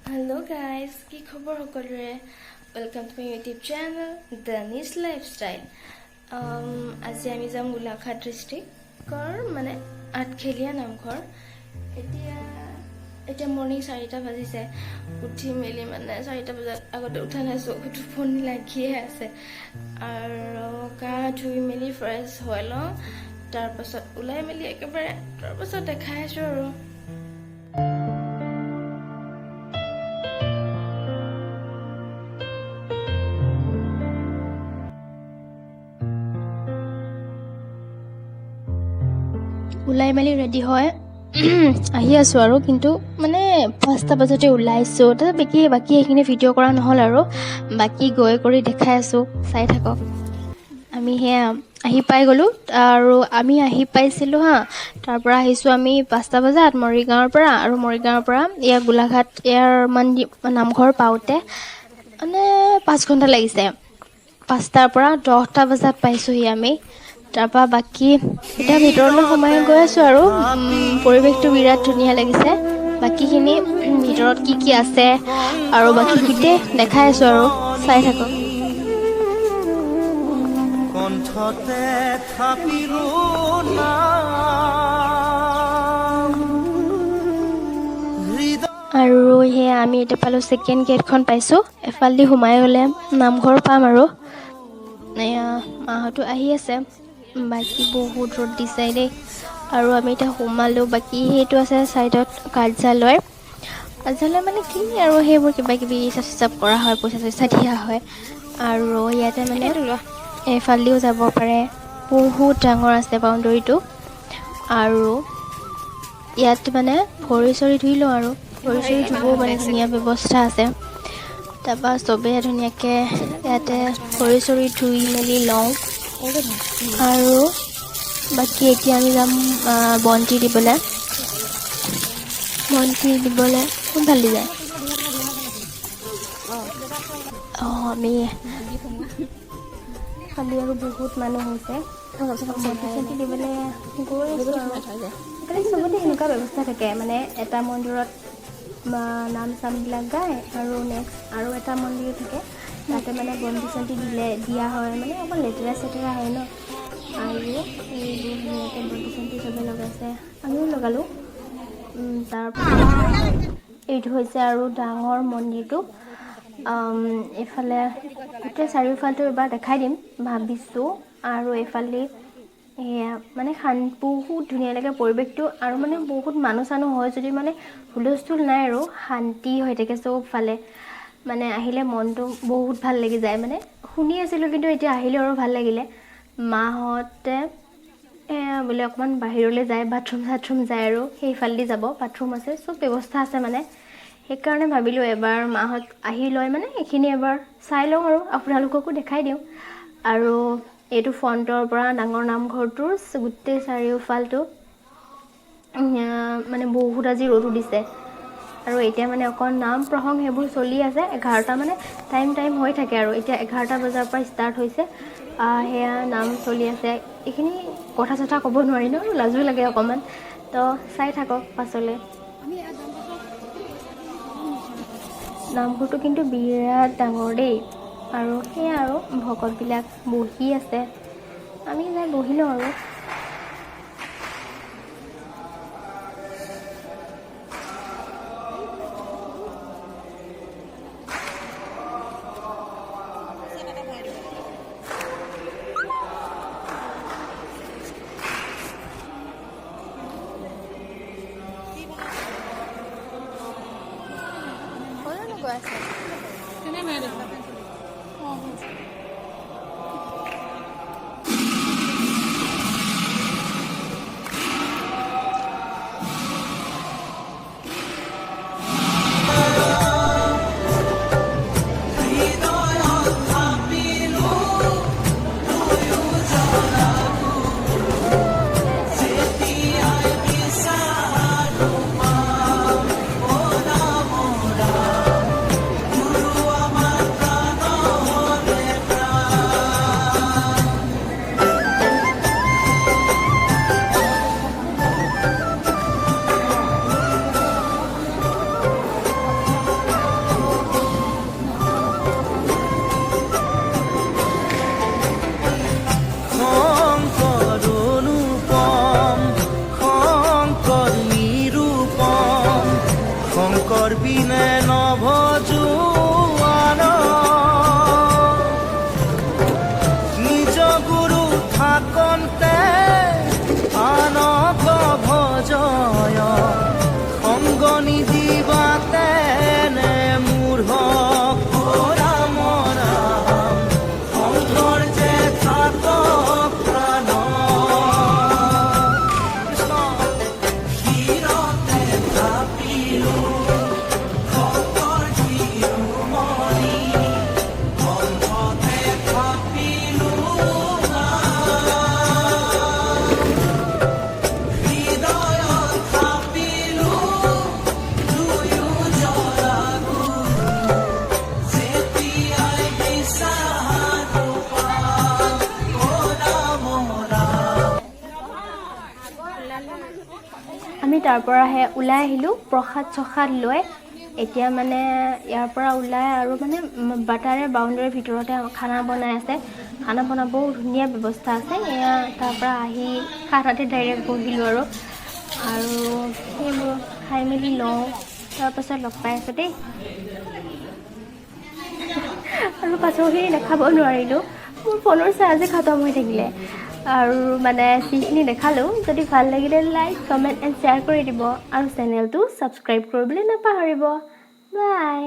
Hello guys, কি খবৰ সকলোৰে? Welcome to my YouTube channel, The Niche Lifestyle. আজি আমি যাম গোলাঘাট ডিষ্ট্ৰিক্টৰ মানে আঠখেলীয়া নামঘৰ। এতিয়া মৰ্নিং 4টা বাজিছে। উঠি মেলি মানে 4টা বজাত আগতে উঠা নাই, চকুটো টোপনি লাগিয়ে আছে আৰু গা ধুই মেলি ফ্ৰেছ হৈ লওঁ। তাৰপাছত ওলাই মেলি একেবাৰে তাৰপাছত দেখাই আছোঁ আৰু ওলাই মেলি ৰেডি হয় আহি আছোঁ আৰু কিন্তু মানে 5টা বজাতে ওলাইছোঁ। তাৰপিছত বাকী সেইখিনি ভিডিঅ' কৰা নহ'ল আৰু বাকী গৈ কৰি দেখাই আছোঁ, চাই থাকক। আমি সেয়া আহি পাই গ'লোঁ আৰু আমি আহি পাইছিলোঁ তাৰপৰা আহিছোঁ আমি 5টা বজাত মৰিগাঁৱৰ পৰা, আৰু মৰিগাঁৱৰ পৰা ইয়াৰ গোলাঘাট ইয়াৰ নামঘৰ পাওঁতে মানে 5 ঘণ্টা লাগিছে। 5টাৰ পৰা 10টা বজাত পাইছোঁহি আমি। তাৰপৰা বাকী এতিয়া ভিতৰলৈ সোমাই গৈ আছোঁ আৰু পৰিৱেশটো বিৰাট ধুনীয়া লাগিছে। বাকীখিনি ভিতৰত কি আছে আৰু বাকী গোটেই দেখাই আছোঁ আৰু চাই থাকক। কণ্ঠতে থাপিলো না আৰু সেয়া আমি এতিয়া পালোঁ ছেকেণ্ড গেটখন পাইছোঁ। এফালেদি সোমাই গ'লে নামঘৰ পাম আৰু এয়া মাহঁতো আহি আছে। বাকী বহুত ৰ'দ দিছে দেই। আৰু আমি এতিয়া সোমালোঁ। বাকী সেইটো আছে ছাইডত কাৰ্যালয় মানে কি আৰু সেইবোৰ কিবাকিবি হিচাপ কৰা হয়, পইচা দিয়া হয়। আৰু ইয়াতে মানে এইফালেদিও যাব পাৰে, বহুত ডাঙৰ আছে বাউণ্ডেৰীটো। আৰু ইয়াত মানে ভৰি চৰি ধুই লওঁ আৰু ভৰি চৰি ধুবও মানে ধুনীয়া ব্যৱস্থা আছে। তাৰপৰা চবেই ধুনীয়াকৈ ইয়াতে ভৰি চৰি ধুই মেলি লওঁ। আৰু বাকী এতিয়া আমি যাম বন্তি দিবলৈ কোনফালে যায়? আমি খালি আৰু বহুত মানুহ হৈছে বন্তি দিবলৈ গৈ আছোঁ আৰু খালি চবতে এনেকুৱা ব্যৱস্থা থাকে মানে এটা মন্দিৰত নাম চামবিলাক গায় আৰু নেক্সট আৰু এটা মন্দিৰ থাকে, তাতে মানে বন্তি চন্তি দিয়া হয়, মানে অকণ লেতেৰা চেতেৰা হয় ন। আৰু এইবোৰ ধুনীয়াকৈ বন্তি চন্তি চবেই লগাইছে, আমিও লগালোঁ। তাৰপিছত এইটো হৈছে আৰু ডাঙৰ মন্দিৰটো। এইফালে গোটেই চাৰিওফালটো এবাৰ দেখাই দিম ভাবিছোঁ। আৰু এইফালে এয়া মানে বহুত ধুনীয়া লাগে পৰিৱেশটো, আৰু মানে বহুত মানুহ চানুহ হয় যদি মানে হুলস্থুল নাই আৰু শান্তি হৈ থাকে চবফালে। মানে আহিলে মনটো বহুত ভাল লাগি যায়। মানে শুনি আছিলোঁ কিন্তু এতিয়া আহিলেও আৰু ভাল লাগিলে। মাহঁতে বোলে অকণমান বাহিৰলৈ যায়, বাথৰুম যায় আৰু সেইফালেদি যাব, বাথৰুম আছে, চব ব্যৱস্থা আছে মানে। সেইকাৰণে ভাবিলোঁ এবাৰ মাহঁত আহি লয় মানে এইখিনি এবাৰ চাই লওঁ আৰু আপোনালোককো দেখাই দিওঁ। আৰু এইটো ফ্ৰণ্টৰ পৰা ডাঙৰ নামঘৰটোৰ গোটেই চাৰিওফালটো মানে বহুত আজি ৰ'দো দিছে। আৰু এতিয়া মানে অকণ নাম প্ৰসংগ সেইবোৰ চলি আছে। 11টা মানে টাইম হৈ থাকে আৰু এতিয়া 11টা বজাৰ পৰা ষ্টাৰ্ট হৈছে। সেয়া নাম চলি আছে। এইখিনি কথা চথা ক'ব নোৱাৰি ন, লাজো লাগে অকণমান, তো চাই থাকক পাছলৈ। নামঘৰটো কিন্তু বিৰাট ডাঙৰ দেই। আৰু সেয়া আৰু ভকতবিলাক বহি আছে, আমি যাই বহি লওঁ আৰু বিনে নভজো আন নিজ গুৰু থাকন্তে আনক ভজয় সঙ্গ নিদিবাতে নে মূঢ় ৰাম ৰাম সংগৰ যে থাকক প্ৰাণ কৃষ্ণ ক্ষীৰতে থাপিলো ভক্তৰ শিৰোমণি কণ্ঠতে থাপিলো হৃদয়ত থাপিলো দুয়ো জৰা গুৰু যেতিয়াই বিচাৰো পাম ৰাম ৰাম। আমি তাৰ পৰাহে ওলাই আহিলোঁ প্ৰসাদ চসাদ লৈ। এতিয়া মানে ইয়াৰ পৰা ওলাই আৰু মানে তাৰে বাউণ্ডেৰীৰ ভিতৰতে খানা বনাই আছে। খানা বনাবও ধুনীয়া ব্যৱস্থা আছে। এয়া তাৰ পৰা আহি খানাতে ডাইৰেক্ট বহিলোঁ আৰু সেইবোৰ খাই মেলি লওঁ। তাৰপাছত লগ পাই আছোঁ দেই। আৰু পাছৰখিনি দেখাব নোৱাৰিলোঁ, মোৰ ফোনৰ চাৰ্জে খতম হৈ থাকিলে। আৰু মানে যিখিনি দেখালোঁ, যদি ভাল লাগিলে লাইক কমেণ্ট এণ্ড শ্বেয়াৰ কৰি দিব আৰু চেনেলটো ছাবস্ক্ৰাইব কৰিবলৈ নাপাহৰিব। বাই।